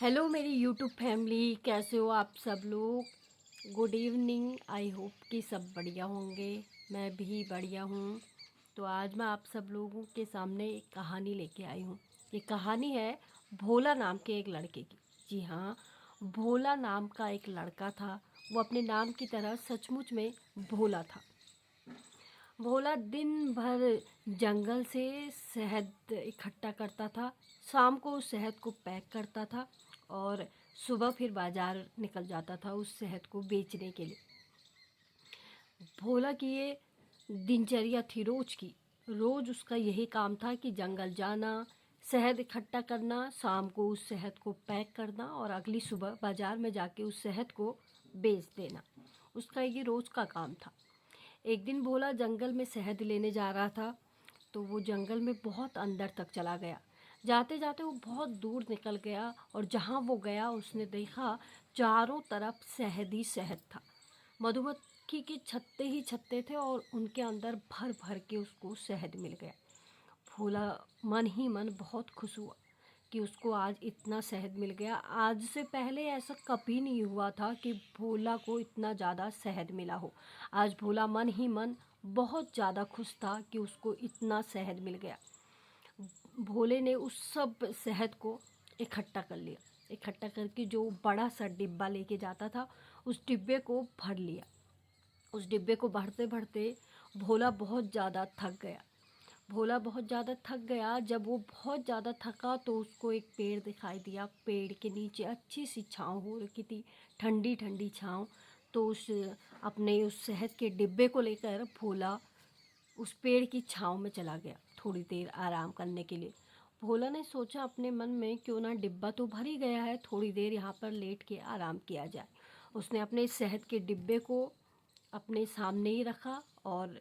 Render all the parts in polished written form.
Hello मेरी YouTube family, कैसे हो आप सब लोग। Good evening. आई होप कि सब बढ़िया होंगे। मैं भी बढ़िया हूँ। तो आज मैं आप सब लोगों के सामने एक कहानी लेके आई हूँ। ये कहानी है भोला नाम के एक लड़के की। जी हाँ, भोला नाम का एक लड़का था। वो अपने नाम की तरह सचमुच में भोला था। भोला दिन भर जंगल से शहद इकट्ठा करता था। शाम को उस शहद को पैक करता था और सुबह फिर बाज़ार निकल जाता था उस शहद को बेचने के लिए। भोला की ये दिनचर्या थी रोज़ की। रोज़ उसका यही काम था कि जंगल जाना, शहद इकट्ठा करना, शाम को उस शहद को पैक करना और अगली सुबह बाज़ार में जाके उस शहद को बेच देना। उसका ये रोज़ का काम था। एक दिन भोला जंगल में शहद लेने जा रहा था। तो वो जंगल में बहुत अंदर तक चला गया। जाते जाते वो बहुत दूर निकल गया और जहाँ वो गया उसने देखा चारों तरफ शहद ही शहद था। मधुमक्खी के छत्ते ही छत्ते थे और उनके अंदर भर भर के उसको शहद मिल गया। भोला मन ही मन बहुत खुश हुआ कि उसको आज इतना शहद मिल गया। आज से पहले ऐसा कभी नहीं हुआ था कि भोला को इतना ज़्यादा शहद मिला हो। आज भोला मन ही मन बहुत ज़्यादा खुश था कि उसको इतना शहद मिल गया। भोले ने उस सब शहद को इकट्ठा कर लिया। इकट्ठा करके जो बड़ा सा डिब्बा लेके जाता था उस डिब्बे को भर लिया। उस डिब्बे को भरते भरते भोला बहुत ज़्यादा थक गया। भोला बहुत ज़्यादा थक गया। जब वो बहुत ज़्यादा थका तो उसको एक पेड़ दिखाई दिया। पेड़ के नीचे अच्छी सी छाँव हो रखी थी, ठंडी ठंडी छाँव। तो उस शहद के डिब्बे को लेकर भोला उस पेड़ की छाँव में चला गया थोड़ी देर आराम करने के लिए। भोला ने सोचा अपने मन में, क्यों ना, डिब्बा तो भर ही गया है, थोड़ी देर यहाँ पर लेट के आराम किया जाए। उसने अपने शहद के डिब्बे को अपने सामने ही रखा और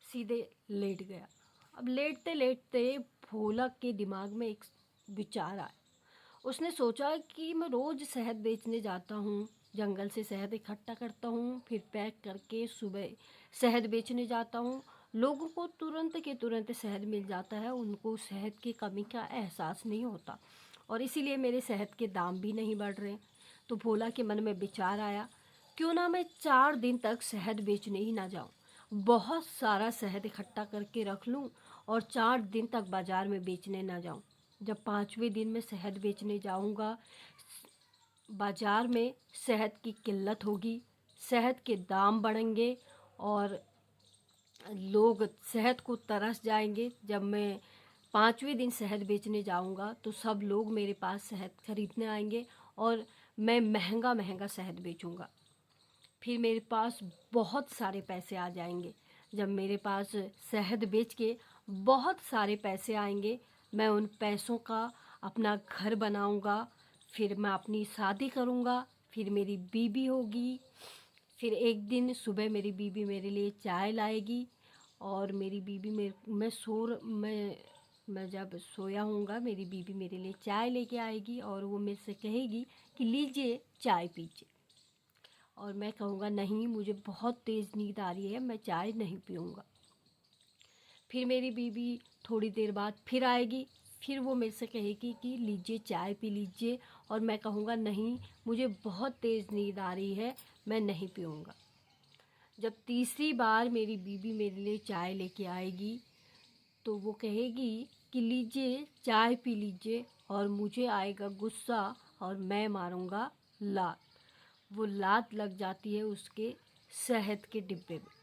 सीधे लेट गया। अब लेटते लेटते भोला के दिमाग में एक विचार आया। उसने सोचा कि मैं रोज़ शहद बेचने जाता हूँ, जंगल से शहद इकट्ठा करता हूँ, फिर पैक करके सुबह शहद बेचने जाता हूँ। लोगों को तुरंत के तुरंत शहद मिल जाता है, उनको शहद की कमी का एहसास नहीं होता और इसीलिए मेरे शहद के दाम भी नहीं बढ़ रहे। तो भोला के मन में विचार आया, क्यों ना मैं 4 दिन तक शहद बेचने ही ना जाऊँ। बहुत सारा शहद इकट्ठा करके रख लूँ और 4 दिन तक बाज़ार में बेचने ना जाऊँ। जब 5वें दिन में शहद बेचने जाऊँगा, बाज़ार में शहद की किल्लत होगी, शहद के दाम बढ़ेंगे और लोग शहद को तरस जाएंगे। जब मैं 5वें दिन शहद बेचने जाऊंगा तो सब लोग मेरे पास शहद खरीदने आएंगे और मैं महंगा महंगा शहद बेचूंगा। फिर मेरे पास बहुत सारे पैसे आ जाएंगे। जब मेरे पास शहद बेच के बहुत सारे पैसे आएंगे, मैं उन पैसों का अपना घर बनाऊंगा। फिर मैं अपनी शादी करूंगा, फिर मेरी बीवी होगी। फिर एक दिन सुबह मेरी बीवी मेरे लिए चाय लाएगी और मेरी बीवी मैं जब सोया हूँगा मेरी बीवी मेरे लिए चाय लेके आएगी और वो मेरे से कहेगी कि लीजिए चाय पीजिए। और मैं कहूँगा नहीं, मुझे बहुत तेज़ नींद आ रही है, मैं चाय नहीं पीऊँगा। फिर मेरी बीवी थोड़ी देर बाद फिर आएगी, फिर वो मेरे से कहेगी कि लीजिए चाय पी लीजिए और मैं कहूँगा नहीं, मुझे बहुत तेज़ नींद आ रही है, मैं नहीं पीऊँगा। जब तीसरी बार मेरी बीवी मेरे लिए चाय लेके आएगी तो वो कहेगी कि लीजिए चाय पी लीजिए और मुझे आएगा गुस्सा और मैं मारूँगा लात। वो लात लग जाती है उसके शहद के डिब्बे में,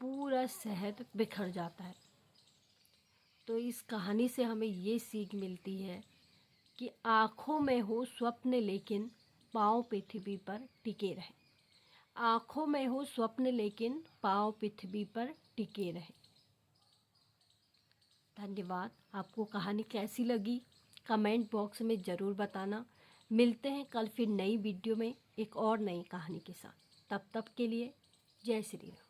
पूरा शहद बिखर जाता है। तो इस कहानी से हमें ये सीख मिलती है कि आँखों में हो स्वप्न लेकिन पाँव पृथ्वी पर टिके रहे। आँखों में हो स्वप्न लेकिन पाँव पृथ्वी पर टिके रहे। धन्यवाद। आपको कहानी कैसी लगी कमेंट बॉक्स में ज़रूर बताना। मिलते हैं कल फिर नई वीडियो में एक और नई कहानी के साथ। तब तक के लिए जय श्री राम।